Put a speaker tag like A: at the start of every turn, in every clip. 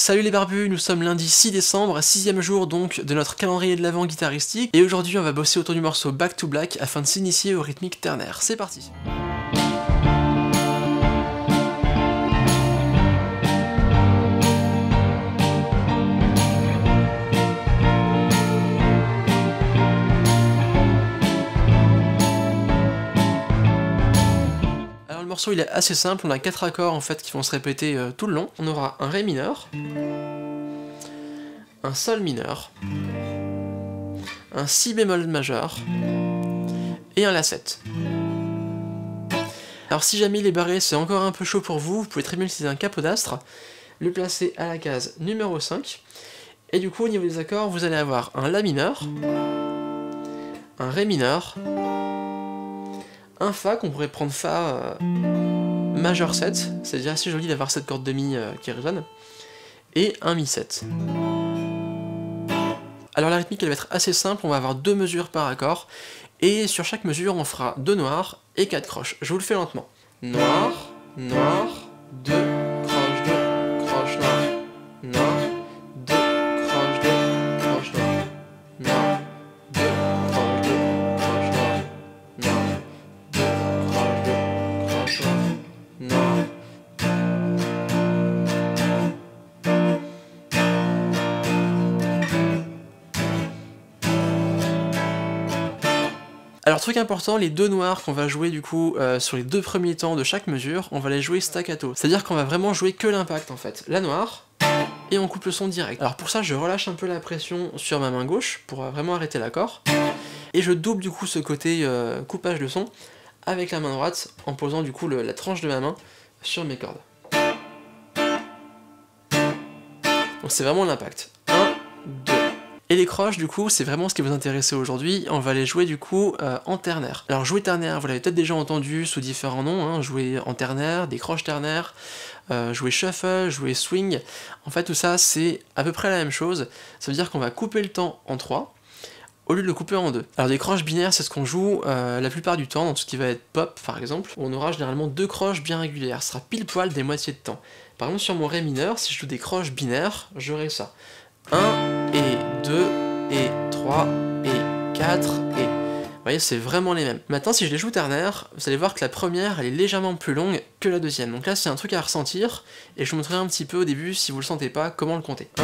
A: Salut les barbus, nous sommes lundi 6 décembre, 6ème jour donc de notre calendrier de l'Avent guitaristique, et aujourd'hui on va bosser autour du morceau Back to Black afin de s'initier au rythmique ternaire. C'est parti. Le morceau il est assez simple, on a 4 accords en fait qui vont se répéter tout le long. On aura un Ré mineur, un Sol mineur, un Si bémol majeur et un La 7. Alors si jamais les barrés c'est encore un peu chaud pour vous, vous pouvez très bien utiliser un capodastre, le placer à la case numéro 5, et du coup au niveau des accords vous allez avoir un La mineur, un Ré mineur, un Fa qu'on pourrait prendre Fa majeur 7, c'est déjà assez joli d'avoir cette corde de Mi qui résonne, et un Mi 7. Alors la rythmique elle va être assez simple, on va avoir 2 mesures par accord, et sur chaque mesure on fera 2 noirs et 4 croches. Je vous le fais lentement. Noir, noir, 2, croche 2, croche noir, noir, 2, croche 2, croche noir, noir, 2, croche 2, croche noir, noir, 2, croche 2, croche noir, noir. Alors truc important, les 2 noirs qu'on va jouer du coup sur les 2 premiers temps de chaque mesure, on va les jouer staccato. C'est-à-dire qu'on va vraiment jouer que l'impact en fait. La noire, et on coupe le son direct. Alors pour ça je relâche un peu la pression sur ma main gauche pour vraiment arrêter l'accord. Et je double du coup ce côté coupage de son avec la main droite en posant du coup la tranche de ma main sur mes cordes. Donc c'est vraiment l'impact. 1, 2. Et les croches, du coup, c'est vraiment ce qui va vous intéresser aujourd'hui. On va les jouer, du coup, en ternaire. Alors, jouer ternaire, vous l'avez peut-être déjà entendu sous différents noms, hein, jouer en ternaire, des croches ternaires, jouer shuffle, jouer swing. En fait, tout ça, c'est à peu près la même chose. Ça veut dire qu'on va couper le temps en 3, au lieu de le couper en 2. Alors, des croches binaires, c'est ce qu'on joue la plupart du temps, dans tout ce qui va être pop, par exemple. On aura généralement 2 croches bien régulières. Ce sera pile poil des moitiés de temps. Par exemple, sur mon Ré mineur, si je joue des croches binaires, j'aurai ça. 1 et 2 et 3 et 4 et... Vous voyez, c'est vraiment les mêmes. Maintenant, si je les joue ternaire, vous allez voir que la première, elle est légèrement plus longue que la deuxième. Donc là, c'est un truc à ressentir, et je vous montrerai un petit peu au début, si vous le sentez pas, comment le compter. 1.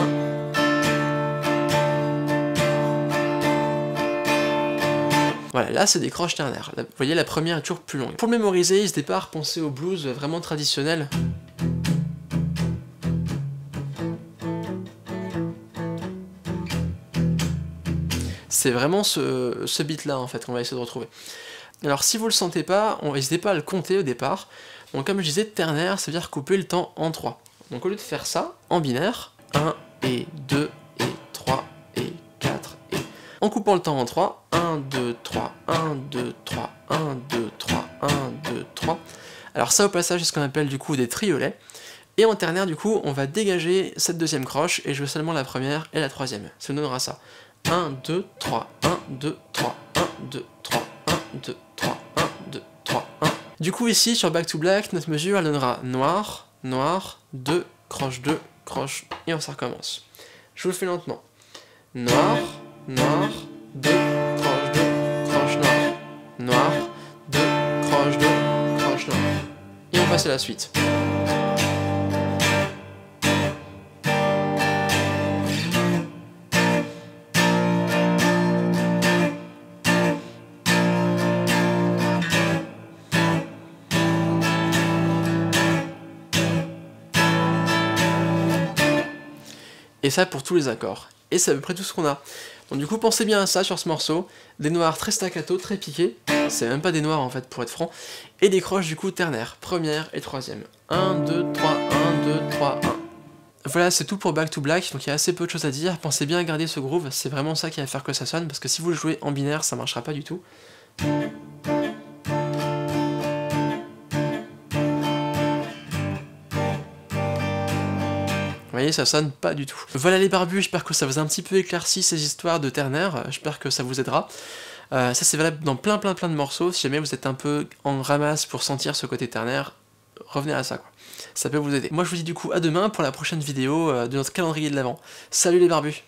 A: Voilà, là c'est des croches ternaires. Là, vous voyez, la première est toujours plus longue. Pour le mémoriser, n'hésitez pas à repenser au blues vraiment traditionnel. C'est vraiment ce beat là en fait qu'on va essayer de retrouver. Alors si vous le sentez pas, n'hésitez pas à le compter au départ. Donc comme je disais, ternaire, ça veut dire couper le temps en 3. Donc au lieu de faire ça, en binaire, 1 et 2 et 3 et 4 et... En coupant le temps en 3, 1, 2, 3, 1, 2, 3, 1, 2, 3, 1, 2, 3. Alors ça au passage c'est ce qu'on appelle du coup des triolets. Et en ternaire du coup, on va dégager cette deuxième croche et jouer seulement la première et la troisième. Ça nous donnera ça. 1, 2, 3, 1, 2, 3, 1, 2, 3, 1, 2, 3, 1, 2, 3, 1. Du coup ici sur Back to Black, notre mesure elle donnera noir, noir, 2, croche 2, croche, et ça recommence. Je vous le fais lentement. Noir, noir, 2, croche 2, croche noir, noir, 2, croche 2, croche noir. Et on passe à la suite. Et ça pour tous les accords. Et c'est à peu près tout ce qu'on a. Donc du coup pensez bien à ça sur ce morceau. Des noirs très staccato, très piqués. C'est même pas des noirs en fait pour être franc. Et des croches du coup ternaires. Première et troisième. 1, 2, 3, 1, 2, 3, 1. Voilà, c'est tout pour Back to Black. Donc il y a assez peu de choses à dire. Pensez bien à garder ce groove. C'est vraiment ça qui va faire que ça sonne. Parce que si vous le jouez en binaire, ça marchera pas du tout. Vous voyez, ça sonne pas du tout. Voilà les barbus, j'espère que ça vous a un petit peu éclairci ces histoires de ternaire, j'espère que ça vous aidera. Ça c'est valable dans plein de morceaux, si jamais vous êtes un peu en ramasse pour sentir ce côté ternaire, revenez à ça, quoi. Ça peut vous aider. Moi je vous dis du coup à demain pour la prochaine vidéo de notre calendrier de l'Avent. Salut les barbus!